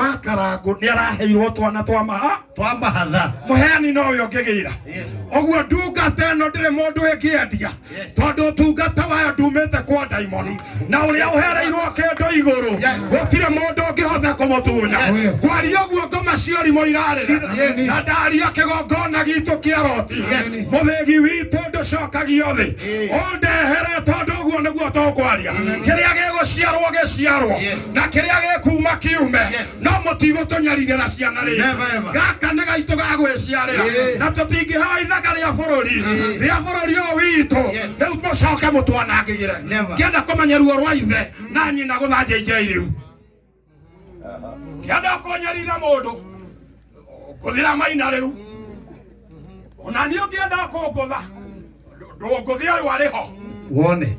wa Karangu ni araheirwo twana twa mahatha muheani no yo ngigira oguo ndungata ino ndire mundu ingiendia tondu tungata wayo ndumite kwa Diamond na uria uhereirwo kindu iguru gutire mundu ngihotha kumutunya kwari oguo ngoma ciori moirarira na ndaria kigongona gitu kia roti muthigi witu nducokagio thi undehere tondu oguo niguo tukwaria kiria giguciarwo giciarwo na kiria gikuma kiume no mutigutunyarithira ciana ri gaka nä gaitå ga gwäciarä na tå tingäha ithaka rä a bå rå ri å witå rä u må coke må twanangä gä re ngäenda kå menya ruo rwa ithe na nyina gå thanjä ijei rä u ngäenda kå nyarira må ndå ngå thira maina rä u ona niä ngäenda kå ngå tha ngå thia å yå arä ho wone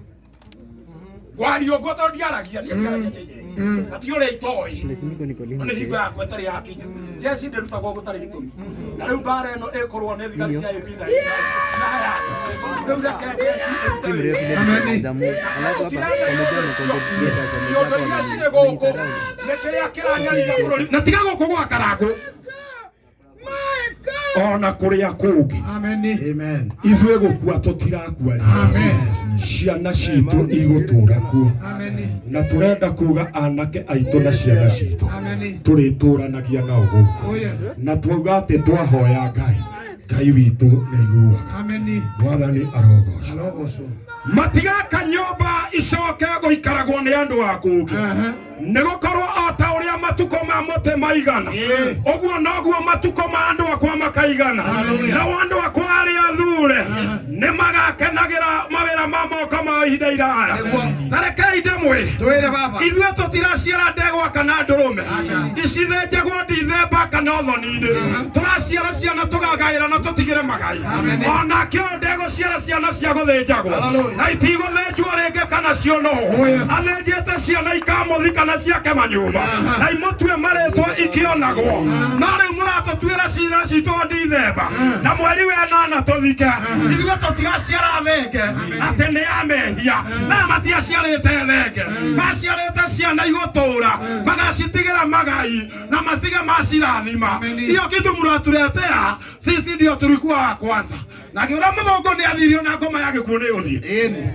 ngwario ngå tondå ndiaragia na ti ore itoi ona hingo yakwa itari yakinya jesi ndirutagwo gutari gitumi na riu mbara ino ikorwo ni thigari cia ibinda na haya riu reke jesi zamu alafu hapa ndio cire guku ni kiria kiranyarithia bururi na tiga guku gwa Karangu ona kuria kungi amen ithuĩ gũkua tũtirakua ciana citũ igũtũra kuo na tũrenda kuga anake aitũ na ciana citũ tũrĩtũranagia nao gũkũ na twauga atĩ twahoya Ngai witũ nĩ aiguaga Mwathani arogocwo matigaka nyũmba icoke gũikaragwo nĩ andũ a kũngĩ nĩ gũkorwo o ta ũrĩa matukũ ma mũtĩ maigana ũguo noguo matukũ ma andũ akwa makaigana na andũ akwa arĩa athure nĩ magakenagĩra mawĩra ma moko ma ihinda iraya tarekei ndĩmwĩre ithuĩ tũtiraciara ndegwa kana ndũrũme icithĩnjagwo ndithemba kana ũthoni-inĩ tũraciara ciana tũgagaĩra na tũtigĩre magai onake ũyũ ndegũciara ciana cia gũthĩnjagwo na itigũthĩnjwo rĩngĩ kana ciono athĩnjĩte ciana ikamũthika na ciake manyũmba na imũtue marĩtwo ikĩonagwo no rĩu mũratũtuĩra ciitha citũ ndithemba na mweri wenana tũthike ithuĩ tũtigaciara thenge atĩ nĩ ya mehia na matiaciarĩte thenge maciarĩte ciana igũtũra magacitigĩra magai na matige macirathima iyo kitu mũratuletea sisi ndio tulikuwa wa kwanza na kĩũra mũthũngũ nĩ athirio na ngoma ya gĩkuũ nĩ ũthiĩ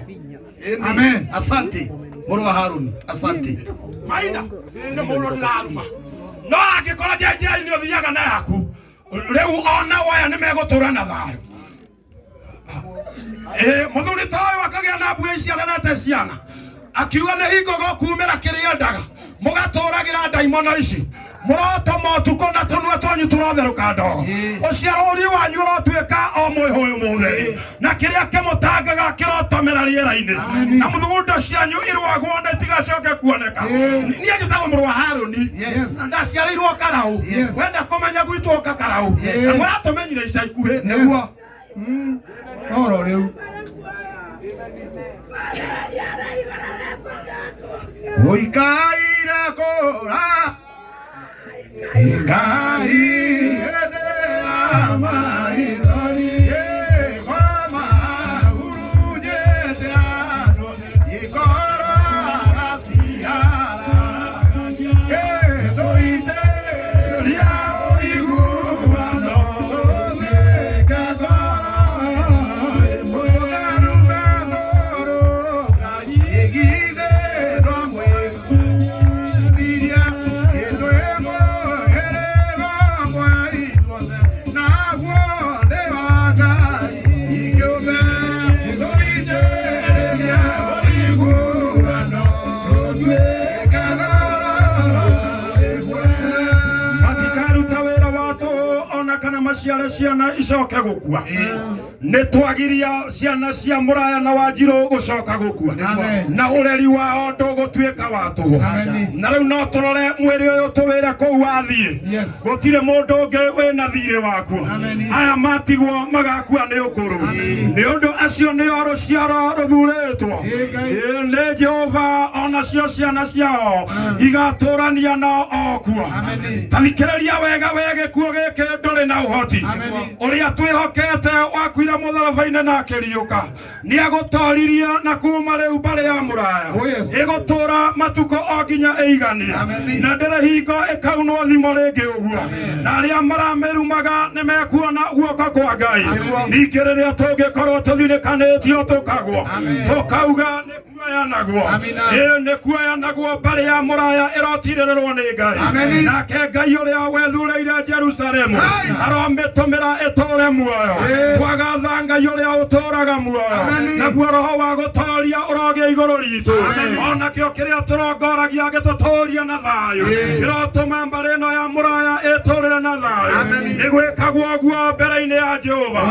amen asante mũrũ wa Haruni asante maina nĩ mũrũ ndĩraruma no angĩkorwo njenjeri-inĩ ũthiaga na yaku rĩu ona waya nĩ megũtũra na thayũ mũthuri ta ũyũ akagĩa na mbua iciarĩrĩte ciana akiuga nĩ hingo gũkumĩra kĩrĩa endaga mũgatũragĩra ndaimono ici mũroto motuko na tũnua twanyu tũrotherũka ndogo ũciarũri wanyu ũrotuĩka o mwĩhũyũ mũtheri na kĩrĩa kĩmũtangaga kĩrotomera rĩera-inĩ na mũthugunda cianyu irwagwo na itigacoke kuoneka niĩ njĩtagwo mũrũ wa Haruni ndaciarĩirwo Karaũ wenda kũmenya gwitũ Karaũ na mũratũmenyire ica ikuhĩ nĩguo oro rĩu ũikaire kũra Ngai ende amaithori koma urujete andũ ikoro agaciara gĩthũite ria ũiguano nĩkagoro mũgarũga ngoro Ngai ĩgithĩrwo mwĩkuithia kĩndũ maciare ciana icoke gũkua nĩ twagiria ciana cia Mũraya na Wanjirũ gũcoka gũkua na ũreri wao ndũgũtuĩka wa tũhũ na rĩu no tũrore mwĩrĩ ũyũ tũwĩre kũu wathiĩ gũtirĩ mũndũ ũngĩ wĩna thirĩ wakuo aya matigwo magakua nĩ ũkũrũ nĩ ũndũ acio nĩo rũciaro rũthurĩtwo nĩ Jehova onacio ciana ciao igatũrania na okuo ta thikĩrĩria wega gĩkuũ gĩkĩ ndũrĩ na ũhoro magoti uria twihokete wakwira mutharabaine na kiriuka ni agutoririe na kuma riu mbare ya muraya igutura matuko o nginya eigania na ndere hingo ikaunwo thimo ringi uguo na aria maramirumaga ni mekuona guoko kwa Ngai ningi riria tungikorwo tuthirikanitio tukagwo tukauga ni kuoyanagwo ni kuoyanagwo mbare ya muraya irotirĩrĩrwo ni Ngai nake Ngai uria wethureire Jerusalemu aromitumira iture muoyo kwagatha Ngai uria uturaga muoyo naguo roho wa gutoria urogia iguru ritu ona kio kiria turongoragia gituturia na thayu irotuma mbare ino ya muraya iturire na thayu nigwikagwo guo mbere-ini ya Jehova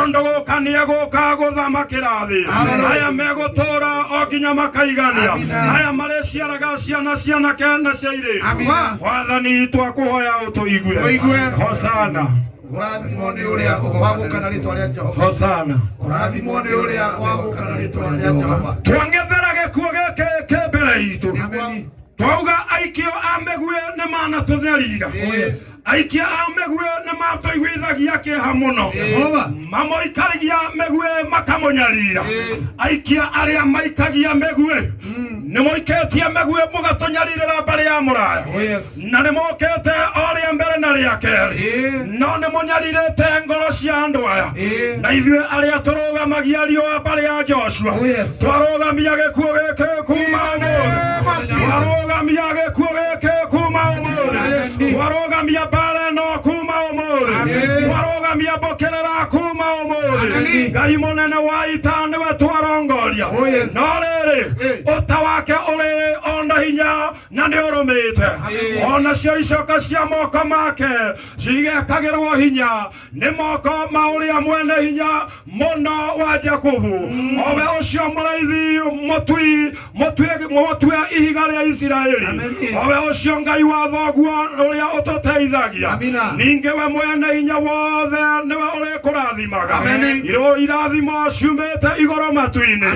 ondu guka nieguka guthamakira thi aya megutura o nginya makaigania aya mareciaraga ciana kena ciaire wathani twakuhoya utuigue hosana Kurathimwo ni uria wagukana ritwa ria Jehova hosana kurathimwo ni uria wagukana ritwa ria Jehova twangethera gikuo giki mbere itu twauga aikio a mĩguĩ nĩ manatũtheriga aikia a mĩguĩ nĩ matũiguithagia kĩeha mũno mamoikaragia mĩguĩ makamũnyarira aikia arĩa maikagia mĩguĩ nĩ moikĩtie mĩguĩ mũgatũnyarirĩra mbere ya mũraya na nĩ mokĩte o rĩa mbere na rĩa kerĩ no nĩ mũnyarirĩte ngoro cia andũ aya na ithuĩ arĩa tũrũgamagia riũa mbere ya Joshua twarũgamia gĩkuũ gĩkĩ kuma ũmũthĩ twarũgamia gĩkuũ gĩkĩ kuma ũmũthĩ twarũgamia mbara ĩno kuma ũmũthĩ twarũgamia mbũkĩrĩra kuma ũmũthĩ Ngai mũnene wa ita nĩwe twarongoria no rĩrĩ ũta wake ũrĩ ona hinya na nĩ ũrũmĩte onacio icoka cia moko make cigekagĩrwo hinya nĩ moko ma ũrĩa mwene hinya mũno wa Jakubu owe ũcio mũraithi mũtue ihiga rĩa Isiraeli owe ũcio Ngai wa thoguo ũrĩa ũtũteithagia ningĩ we mwene hinya wothe nĩwe ũrĩkũrathimaga irathimo ciumĩte igũrũ matu-inĩ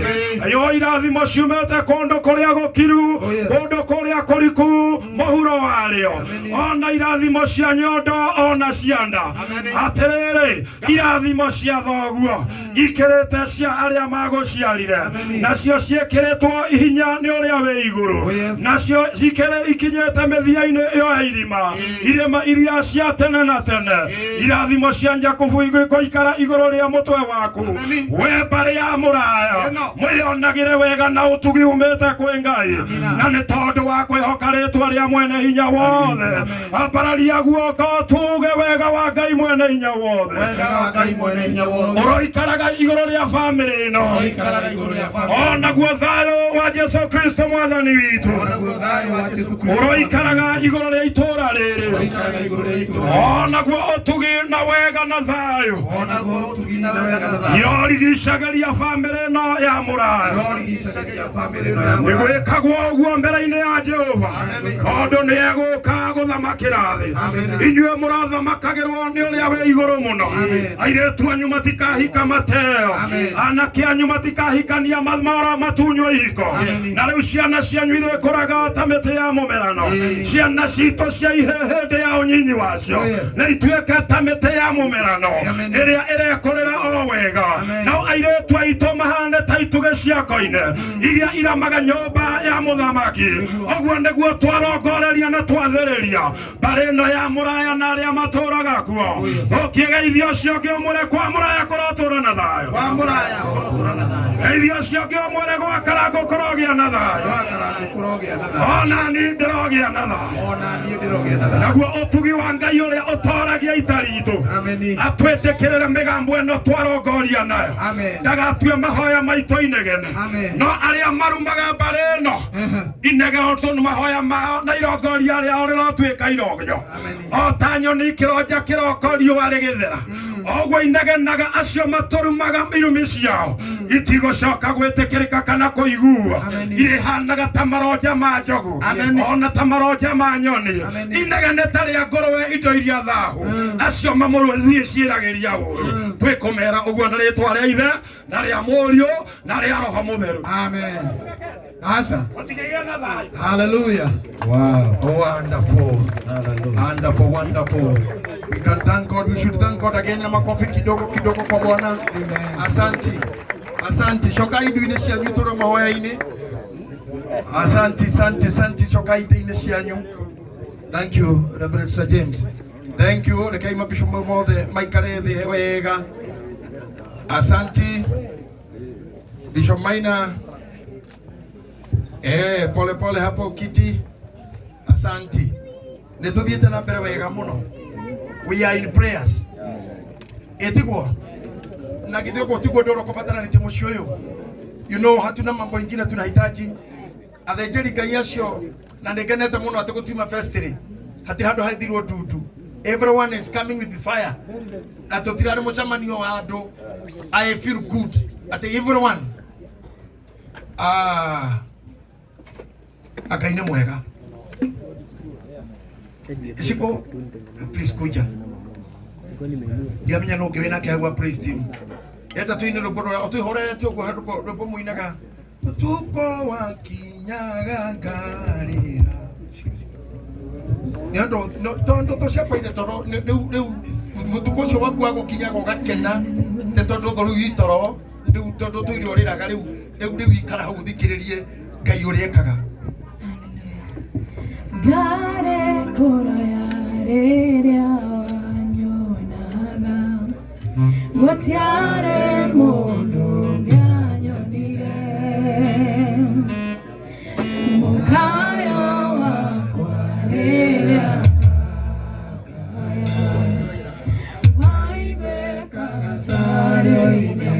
irathimo ciumĩte kũndũ kũrĩa gũkiru kũndũ kũrĩa kũriku mũhuro warĩo ona irathimo cia nyondo ona cia nda atĩrĩrĩ irathimo cia thoguo ikĩrĩte cia arĩa magũciarire nacio ciĩkĩrĩtwo hinya nĩ ũrĩa wĩ igũrũ nacio cikĩrĩ ikinyĩte mĩthia-inĩ ya irima iria cia tene na tene irathimo cia Jakubu igũikara igũrũ rĩa mũtwe waku we mbare ya mũraya mwĩonagĩre wega na ũtugi umĩte kwĩ Ngai na nĩ tondũ wa kwĩhoka rĩtwa rĩa mwene hinya wothe ambararia guoko tuge wega wa Ngai mwene hinya wothe ũroikaraga igũrũ rĩa bamĩrĩ ĩno onaguo thayũ wa Jesu Kristo mwathani witũ ũroikaraga igũrũ rĩa itũũra rĩrĩ onaguo ũtugi na wega na thayũ irorigicagĩria bamĩrĩ ĩno ya mũraya nĩgwĩkagwo ũguo mbere-inĩ ya Jehova tondũ nĩ egũka gũthamakĩra thĩ inyuĩ mũrathamakagĩrwo nĩ ũrĩa wĩ igũrũ mũno airĩtu anyu matikahika mateo anake anyu matikahikania matunywo ihiko na rĩu ciana cianyu irĩkũraga ta mĩtĩ ya mũmerano ciana citũ cia hĩndĩ ya ũnyinyi wacio na ituĩke ta mĩtĩ ya mũmerano ĩrĩa ĩrekũrĩra o wega nao airĩtu aitũ mahane ta itugĩ cia koine iria iramaga nyũmba ya mũthamaki ũguo nĩguo twarongoreria na twathĩrĩria mbare ĩno ya mũraya na arĩa matũũraga kuo ũkĩgeithia ũcio ũngĩ ũmwĩre kwa mũraya kũrotũũra na thayũ geithia ũcio ũngĩ ũmwĩre gwakara ngũkorwo gĩa na thayũ ona niĩ ndĩrogĩa na thayũ naguo ũtugi wa Ngai ũrĩa ũtoragia ita ritũ atwĩtĩkĩrĩre mĩgambo ĩno twarongoria nayo ndagatue mahoya maitũ inegene no arĩa marumaga mbare ĩno inegene tondũ mahoya mao na irongoria rĩao rĩrotuĩka irogio o ta nyoni ikĩronja kĩroko riũa rĩgĩthera oguo inegenaga acio matũrumaga irumi ciao itigũcoka gwĩtĩkĩrĩka kana kũigua irĩhanaga ta maronja ma njogu ona ta maronja ma nyoni inegene ta rĩa ngũrwe indo iria thahu acio mamũrũthi ciĩragĩria ũũru twĩkũmera ũguo na rĩtwa rĩa Ithe na rĩa Mũriũ na rĩa Roho Mũtheru amen. Asa. Hallelujah. Wow. Oh, wonderful. Hallelujah. Wonderful, wonderful. We can thank God. We should thank God again. Na makofi kidogo kidogo kwa Bwana. Asante. Asante. Shoka idu ine cianyu toro mahoya ine. Asante, asante, asante. Shoka ine cianyu. Thank you, Reverend Sir James. Thank you. Rekai mapisho mothe maikare the wega. Asante. Bishop Maina. Pole pole hapo kiti. Asante. Netuthiete na mbere wega muno. We are in prayers. Etigwo. Na githeko tigwo ndoro kubatara ni timucio uyu. You know hatuna mambo ingine tunahitaji. Athejeri Ngai acio na negenete muno atigutima festiri. Hati handu haithirwo dudu. Everyone is coming with the fire. Na tutirari mucemanio wa andu. I feel good. Ati everyone. Akaine mwega. Siko, please kuja. Dia menya no kiwena kia wa praise team. Yeta tuine roboro, otu horere tu kwa robo muinaga. Tuko wa kinyaga garira. Niando no tondo to cia paide toro riu mutuko cio waku wa kinyaga gakena te tondo thoru itoro riu tondo tuiri oriraga riu ikara hau thikiririe Ngai uriekaga. Dare koraya reria wanyonaga Gotiare mundu ganyonire Mukayo wakwa reria Waibe kagatare ine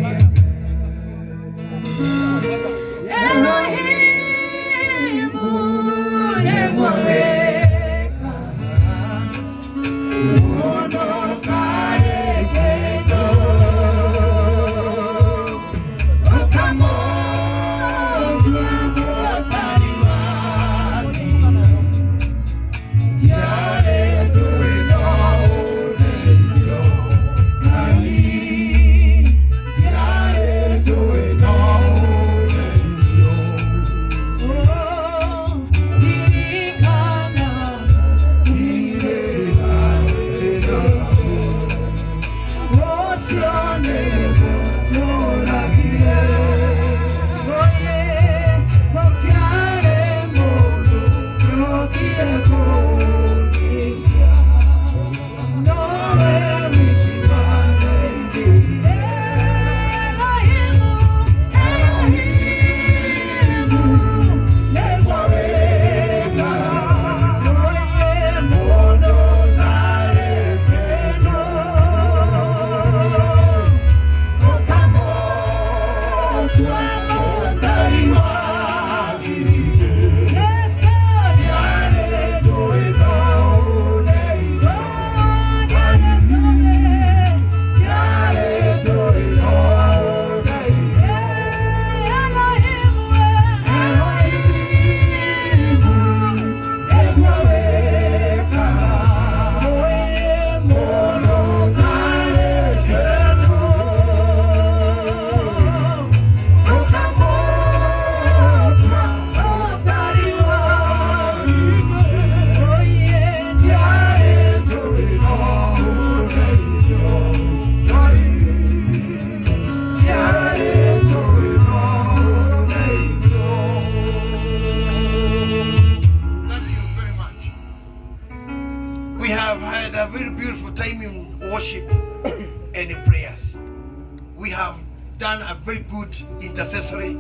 very good intercessory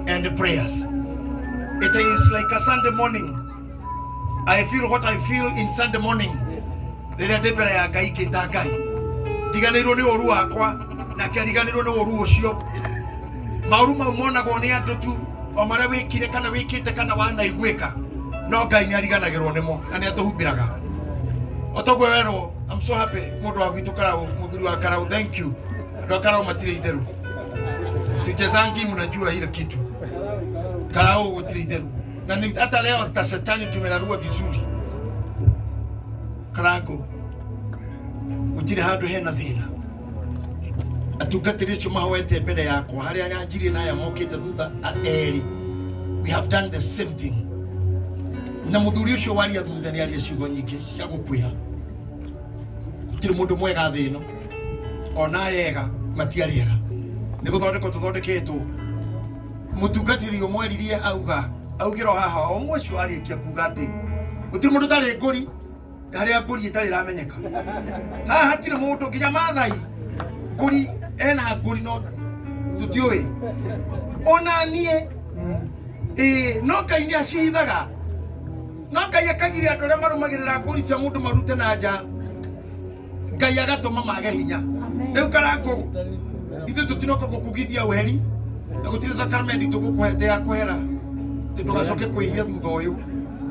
and prayers. It is like a Sunday morning. I feel what I feel in Sunday morning. Rĩrĩa ndĩmbere ya Ngai kĩta Ngai. Ndiganĩirwo nĩ ũru wakwa na kĩariganĩirwo nĩ ũru ũcio. Maũru mau monagwo nĩ andũ tu o marĩa wĩkire kana wĩkĩte kana wanaiguĩka. No Ngai nĩ ariganagĩrwo nĩmo na nĩ atũhumbĩraga. Otoguo werwo, I'm so happy mũndũ wa gwitũ Karau, mũthuri wa Karau, thank you. Andũ a Karau matirĩ itherũ. Tuchezangi mnajua ile kitu. Karau gutiri itherũ. Na hata leo hata shetani tumerarua vizuri. Karago gutiri handu hena thina. Atugatiricio mahowete mbere yakwa haria nyanjiri na ya mokite thutha eri. We have done the same thing. Na muthuri ucio waria thutha ni aria ciugo nyingi cia gukwira. gutire mundu mwega thi ino ona yega matiariega ni guthondeko tuthondeketwo mutungatiri umweririe augiro haha omwe cio arikia kuga ati gutire mundu tari nguri haria nguri itari ramenyeka haha hatire mundu nginya mathai nguri ena nguri no tutioi ona nie no Ngai ni acithaga no Ngai akagire andu aria marumagirira nguri cia mundu marute na nja Ngai agatuma mage hinya riu karango ithu tutinoka gukugithia weri na gutire thakaramendi tugukuhete ya kwera tugacoke kwihia thutha uyu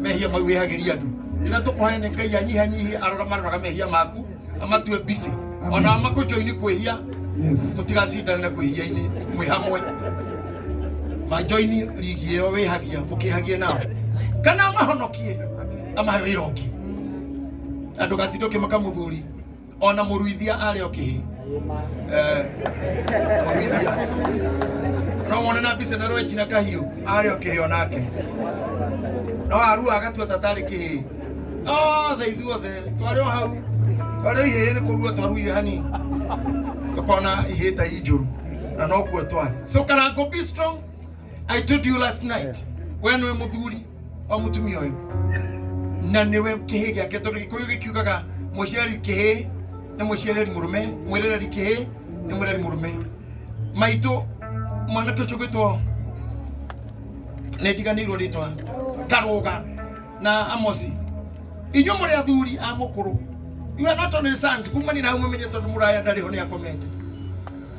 mehia mau wihagiria andu ina tukuhane Ngai anyihanyihi arora maroraga mehia maku amatue busy ona makujoini kwihia mutigacindane na kwihia-ini mwi hamwe majoini ligi yo wihagia mukihagie nao kana mahonokie amahe wira ungi andu gatitoke makamuthuri ona muruithia ari okihi no wona na bisa na roe china kahiu ari okihi onake no aru agatua tatari kihi theithuothe twario hau twario ihe ni kurua twaruire hani tukona ihe ta ijuru na no kuo twari so Karango be strong. I told you last night when we muthuri o mutumia uyu na niwe kihi giake tondu gikuyu gikiugaga muciari kihi ni muciareri murume mwirereri kihi ni mwirereri murume maitu mwanake ucio gwitwo nediganirwo ritwa Karuga na Amosi inyo muri athuri a mukuru you are not only sons kumani na mumenye tondu muraya ndariho ni akomete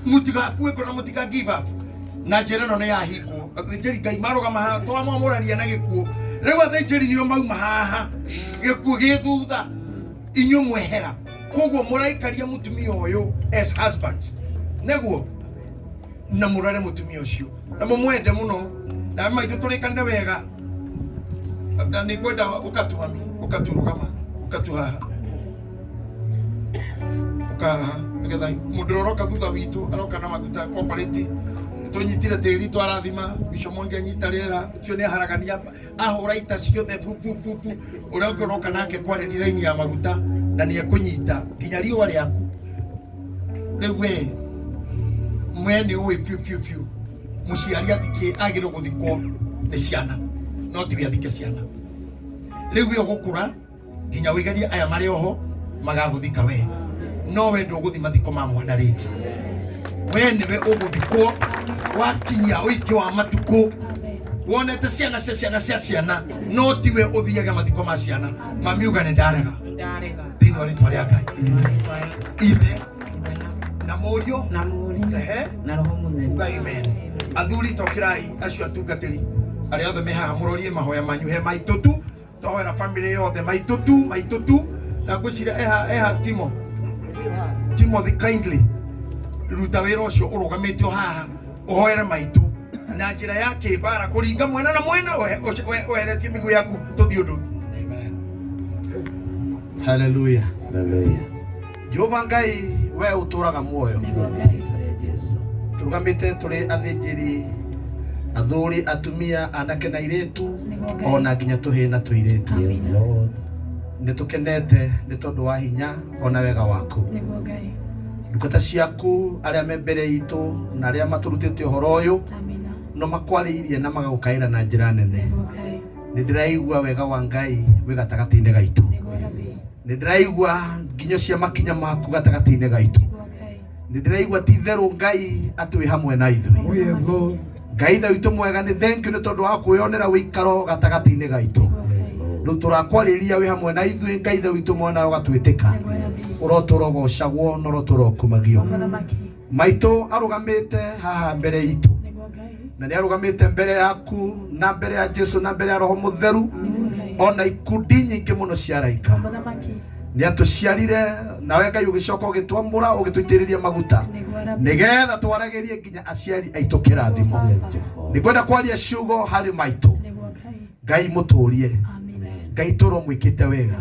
mutigakue kona mutiga give up na njira no ni yahingwo thijeri Ngai marugama ha twamamurania na gikuo riu athijeri nio mauma haha gikuo githutha inyo mwehera koguo muraikaria mutumia uyu as husbands neguo na murare mutumia ucio na mumwende muno na maitu turikane wega na ni kwenda ukatuhami ukaturugama ukatuhaha ukaha nigetha mundu roroka thutha witu aroka na maguta corporate tunyitire tiri twarathima bicho monge nyita rera cio ni haragania ahura ita ciothe pu uria ngoroka nake kwarĩrĩra ini ya maguta na ni ekunyita nginya riũa rĩaku rĩu we mwene uĩ fiu muciari athike agĩrwo gũthikwo nĩ ciana no tiwe athike ciana rĩu we ũgũkũra nginya wĩgerie aya marĩ oho magagũthika we no we ndũgũthi mathiko ma mwana rĩngĩ we niwe ũgũthikwo wakinyia ũingĩ wa matukũ wonete ciana cia ciana no tiwe ũthiaga mathiko ma ciana mamiuga nĩ ndarega thĩinĩ wa rĩtwa rĩa Ngai ithe na mũriũ na roho mũtheru amen athuri tokirai acio atungatĩri arĩa othe mehaha mũrorie mahoya manyu he maitũ tu twahoera family yothe maitũ tu na ngwĩciria eha Timothy kindly ruta wĩra ũcio ũrũgamĩtio haha ũhoere maitũ na njĩra ya kĩmbara kũringa mwena na mwena weheretie mĩguĩ yaku tũthiĩ ũndũ. Hallelujah. Jehova Ngai we ũtũraga muoyo tũrũgamĩte tũrĩ athĩnjĩri athuri atumia anake na airĩtu ona nginya tũhĩ na tũirĩtu nĩtũkenete nĩ tondũ wa hinya ona wega waku ndungata ciaku arĩa me mbere itũ na arĩa matũrutĩte ũhoro ũyũ no makwarĩirie na magagũkaĩra na njĩra nene nĩndĩraigua wega wa Ngai wĩ gatagatĩ-inĩ gaitũ nĩndĩraigua nginyo cia makinya maku gatagatĩ-inĩ gaitũ nĩndĩraigua ti itherũ Ngai atĩ wĩ hamwe na ithuĩ Ngai ithe witũ mwega nĩ thengiũ nĩ tondũ wa kwĩyonera wĩikaro gatagatĩ-inĩ gaitũ rĩu tũrakwarĩria wĩ hamwe na ithuĩ Ngai ithe witũ mwena ũgatwĩtĩka ũrotũra ũgocagwo na ũrotũra ũkumagio maitũ arũgamĩte haha mbere itũ na nĩ arũgamĩte mbere yaku na mbere ya Jesu na mbere ya Roho Mũtheru ona ikundi nyingĩ mũno cia araika nĩ atũciarire nawe Ngai ũgĩcoka ũgĩtwamũra ũgĩtũitĩrĩria maguta nĩgetha twaragĩrie nginya aciari aitũ kĩrathimo nĩ kwenda kwaria ciugo harĩ maitũ Ngai mũtũrie Ngai tũro mwĩkĩte wega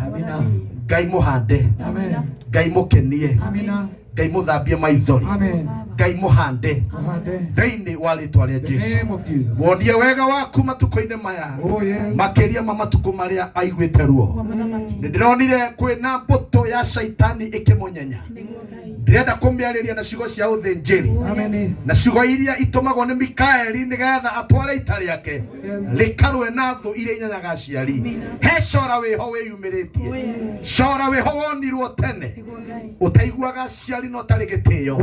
Ngai muhande. Amen. Ngai mukenie. Amina. Ngai muthambie maithori. Amen. Ngai muhande. Thĩinĩ wa rĩĩtwa rĩa Jesũ. Wonie wega waku matukũ-inĩ maya. Makĩria ma matukũ marĩa aiguĩte ruo. Nĩndĩronire kwĩna mbũtũ ya Shaitani ĩkĩmũnyenya. Ndĩrenda kũmĩarĩria na ciugo cia ũthĩnjĩri. Na ciugo iria itũmagwo nĩ Mikaeli nĩgetha atware ita rĩake rĩkarũe na thũ iria inyanyaga aciari. He cora wĩho wĩyumĩrĩtie. Cora wĩho wonirwo tene. Ũtaiguaga aciari no tarĩ gĩtĩo.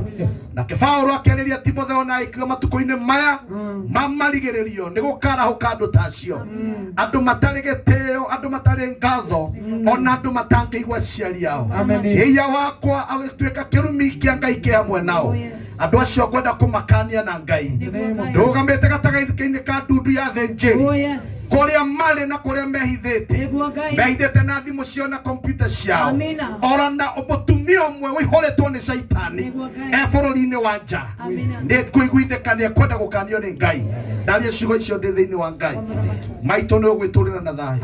Na Paulo akĩarĩria Timotheo na aikiuga matukũ-inĩ maya mamarigĩrĩrio nĩ gũkarahũka andũ tacio. Andũ matarĩ gĩtĩo, andũ matarĩ ngatho, ona andũ matangĩigua aciari ao. Hinya wakwa agĩtuĩka kĩrumi kĩa Ngai kĩ hamwe nao. Andũ acio ngwenda kũmakania na Ngai. Ndũgamĩte gatagatĩ-inĩ ka ndundu ya thĩnjĩri. Kũrĩa marĩ na kũrĩa mehithĩte. Mehithĩte na thimũ ciao na kompyuta ciao. Ora na mũtumia ũmwe wĩihũrĩtwo nĩ Shaitani bũrũri-inĩ wa nja. Nĩ kũiguithĩka nĩ ekwenda gũkanio nĩ Ngai. Ndaria ciugo icio ndĩ thĩinĩ wa Ngai. Maitũ nĩ ũgwĩtũrĩra na thayũ.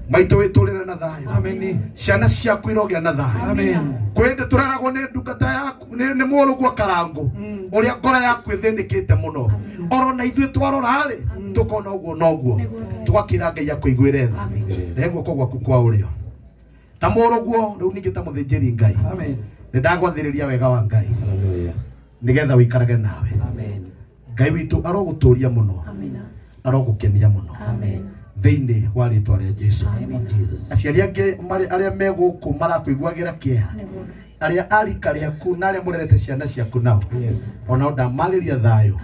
Maitũ wĩtũrĩre na thayũ. Ciana ciaku irogĩa na thayũ. Kwĩndĩ tũraragwo nĩ ndungata yaku nĩ mũrũguo Karangũ ũrĩa ngoro yaku ĩthĩnĩkĩte mũno. Oro na ithuĩ twarora-rĩ tũkona ũguo noguo. Tũgakĩra Ngai akũiguĩre tha. Rehe guoko gwaku kwa ũrĩo. Ta mũrũguo rĩu ningĩ ta mũthĩnjĩri Ngai. Nĩndagwathĩrĩria wega wa Ngai. Nigetha wikarage nawe. Ngai witũ arogũtũria mũno. Arogũkenia mũno. Thĩinĩ wa rĩĩtwa rĩa Jesũ. Aciari angĩ arĩa megũkũ marakũiguagĩra kĩeha. Arĩa arika rĩaku na arĩa mũrerete ciana ciaku nao. Ona ndamarĩria thayũ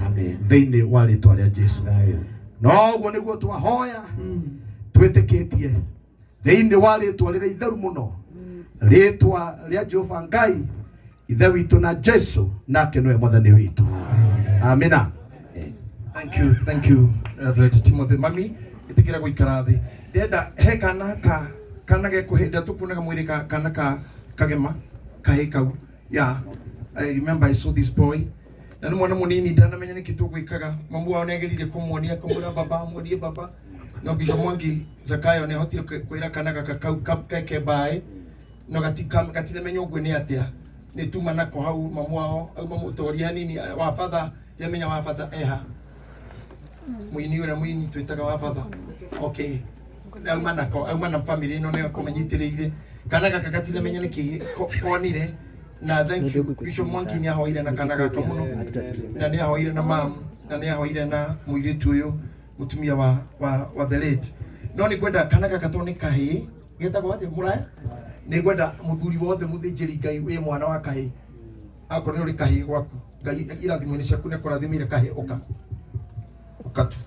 thĩinĩ wa rĩĩtwa rĩa Jesũ. No ũguo nĩguo twahoya twĩtĩkĩtie thĩinĩ wa rĩĩtwa rĩrĩa itheru mũno. Rĩĩtwa rĩa Jehova Ngai ithe witũ na Jesũ nake nĩwe mwathani witũ. Amina. Thank you Reverend Timothy. Mami itikira guikara thi. Ndenda he kana gekũhĩnda tũkunaga mwĩrĩ kana kagema kahĩ kau. Yeah, I remember I saw this boy. Na nĩ mwana mũnini ndanamenya nĩkĩ tũgwĩkaga. Mamu wao nĩagerire kũmuonia kamũra baba muonie baba. No Bishop Mwangi Zakayo nĩ hotire kwĩra kana kau keke bae. No gatinamenya ũguo nĩ atĩa. Nĩ tuma nako hau mamu wao auma mũtoria nini wa father yamenya wa father eha. Muini ura muini twitaga wa father. Okay. Auma na family ino nĩ kũmenyitĩrĩire. Kana gaka gatinamenya nĩkĩ konire. Na thank you Bishop Mwangi nĩ ahoire na kana gaka mũno. Na nĩ ahoire na mam na nĩ ahoire na mũirĩtu ũyũ mutumia wa the late. No nĩ kwenda kana gaka to nĩ kahĩ. Getagwo atĩ mũraya. Nĩ gwenda mũthuri wothe mũthĩnjĩri Ngai wĩ mwana wa kahĩ. Akorwo nĩ ũrĩ kahĩ gwaku. Ngai irathimo-inĩ ciaku nĩ kũrathimĩire kahĩ ukatu.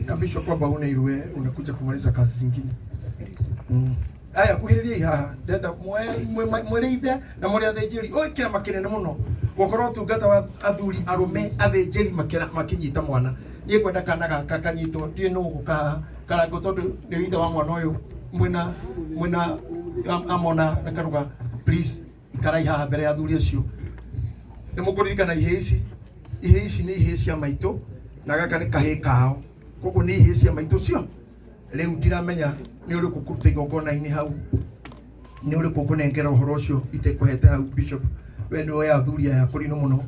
Kabisho kwamba unakuja kumaliza kazi zingine. Aya kuhiriria haha ndenda mwereithe na muri athĩnjĩri oi kĩrama kĩnene mũno gũkorwo tungata wa athuri arume athĩnjĩri makinyita mwana. Niĩ kwenda kana gaka kanyitwo ndiĩ nũ gũka Karangũ tondũ nĩ ithe wa mwana ũyũ mwena amona na karuga please ikarai haha mbere ya athuri acio. Nĩ mũkũririkana ihĩ ici nĩ ihĩ cia maitũ na gaka nĩ kahĩ kao. Koguo nĩ ihĩ cia maitũ cio. Rĩu ndiramenya nĩ ũrĩkũ kũruta igongona-inĩ hau. Nĩ ũrĩkũ kũnengera ũhoro ũcio itekũhete hau Bishop. We nĩ oya athuri aya kũrinũ mũno.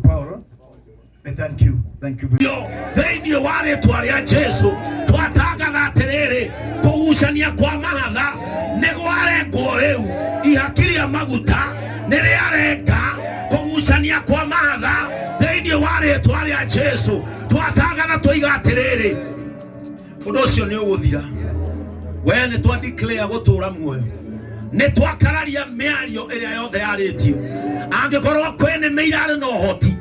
Paul. Thank you. Thĩinĩ wa rĩĩtwa rĩa Jesũ twatangatha atĩrĩrĩ kũgucania kwa mahatha nĩ gwarengwo rĩu ihakiria maguta nĩ rĩarenga kũgucania kwa mahatha thĩinĩ wa rĩĩtwa rĩa Jesũ twatangatha tũiga atĩrĩrĩ ũndũ ũcio nĩ ũgũthira. We nĩ twa declare gũtũũra muoyo. Nĩ twakararia mĩario ĩrĩa yothe yarĩtio. Angĩkorwo kwĩnĩmĩire arĩ na ũhoti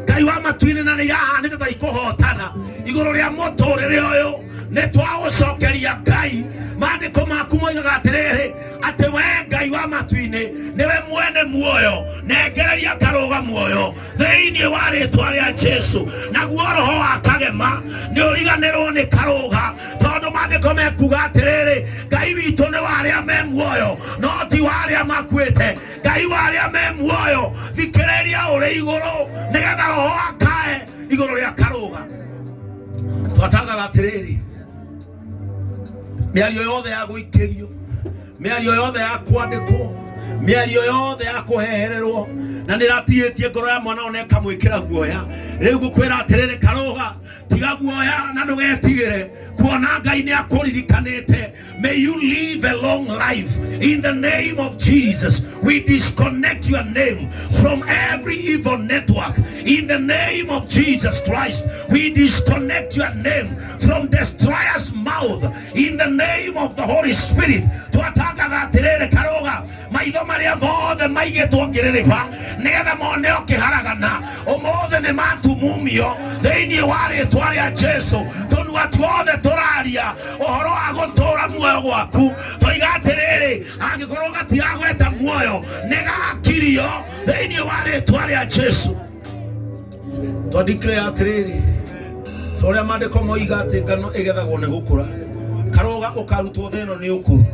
Ngai wa matu-inĩ na nĩ irahanĩte ta ikũhotana igũrũ rĩa mũtũrĩre ũyũ nĩ twagũcokeria Ngai. Maandĩko maku moigaga atĩrĩrĩ atĩ we Ngai wa matu-inĩ nĩwe mwene muoyo nengereria karũga muoyo thĩinĩ wa rĩĩtwa rĩa Jesũ. Naguo roho wa kagema nĩ ũriganĩrwo nĩ karũga tondũ maandĩko mekuga atĩrĩrĩ Ngai witũ nĩ wa arĩa me muoyo no ti wa arĩa makuĩte. Ngai wa arĩa me muoyo thikĩrĩria ũrĩ igũrũ nĩgetha roho akae igũrũ rĩa karũga. Twatangatha atĩrĩrĩ mĩario yothe ya gũikĩrio, mĩario yothe ya kwandĩkwo, mĩario yothe ya kũhehererwo, na nĩratiyĩtie ngoro ya mwana ona ĩkamwĩkĩra guoya. Rĩu ngũkwĩra atĩrĩrĩ, Karũga, tiga guoya na ndũgetigĩre, kuona Ngai nĩakũririkanĩte. May you live a long life in the name of Jesus. We disconnect your name from every evil network in the name of Jesus Christ. We disconnect your name from destroyer's mouth in the name of the Holy Spirit. Twatangatha atĩrĩrĩ, Karũga, maitho marĩa mothe maigĩtwo ngĩrĩrĩba nĩgetha mone ũkĩharagana, ũmothe nĩ matumumio thĩinĩ wa rĩĩtwa rĩa Jesũ. Tũnua tuothe tũraria ũhoro wa gũtũũra muoyo gwaku, tũiga atĩrĩrĩ, angĩkorwo gatiragweta muoyo nĩ gakirio thĩinĩ wa rĩĩtwa rĩa Jesũ. Twandĩkĩre atĩrĩrĩ, torĩa maandĩko moiga atĩ ngano ĩgethagwo nĩ gũkũra. Karũga, ũkarutwo thĩ ĩno nĩ ũkũru,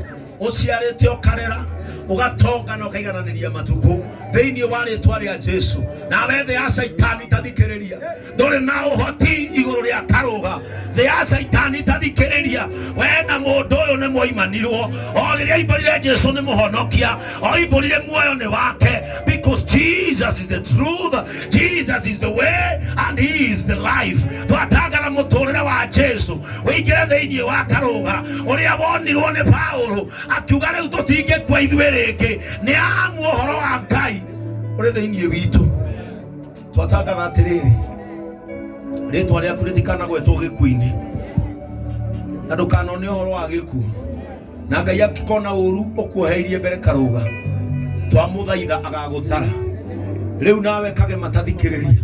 ũciarĩte ũkarera, ũgatonga na ũkaigananĩria matukũ thĩinĩ wa rĩĩtwa rĩa Jesũ. Nawe thĩ ya Saitani tathikĩrĩria, ndũrĩ na ũhoti igũrũ rĩa Karũga. Thĩ ya Saitani tathikĩrĩria, we na mũndũ ũyũ nĩ moimanirwo. O rĩrĩa aimbũrire Jesũ nĩ mũhonokia, o aimbũrire muoyo nĩ wake, because Jesus is the truth, Jesus is the way, and he is the life. Twatangara mũtũrĩre wa Jesũ wĩingĩre thĩinĩ wa Karũga, ũrĩa wonirwo nĩ Paũlũ akiuga rĩu tũtingĩkua ithuĩ rĩngĩ, nĩ amu ũhoro wa Ngai ũrĩ thĩinĩ witũ. Twatangatha atĩrĩrĩ, rĩĩtwa rĩaku rĩtikanagwetwo gĩkuũ-inĩ, na ndũkanone ũhoro wa gĩkuũ. Na Ngai akĩkona ũru ũkuoheirie mbere Karũga, twamũthaitha agagũthara. Rĩu nawe kage matathikĩrĩria,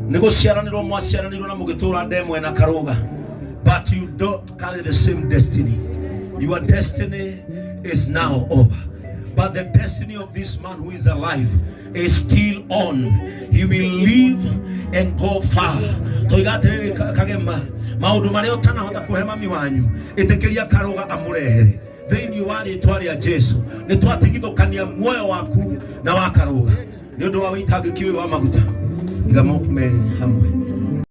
nĩ gũciaranĩrwo mwaciaranĩrwo na mũgĩtũũra ndemwe na Karũga, but you don't carry the same destiny. Your destiny is now over, but the destiny of this man who is alive is still on. He will live and go far. Toigatere kagema maundu marĩa ũtanahota kũhe mami wanyu, ĩtĩkĩria Karũga amũrehere thĩinĩ wa rĩĩtwa rĩa Jesũ. Nĩ twatigithũkania muoyo waku na wa Karũga nĩ ũndũ wa wĩitangĩki ũyũ wa maguta. Iga moko merĩ hamwe.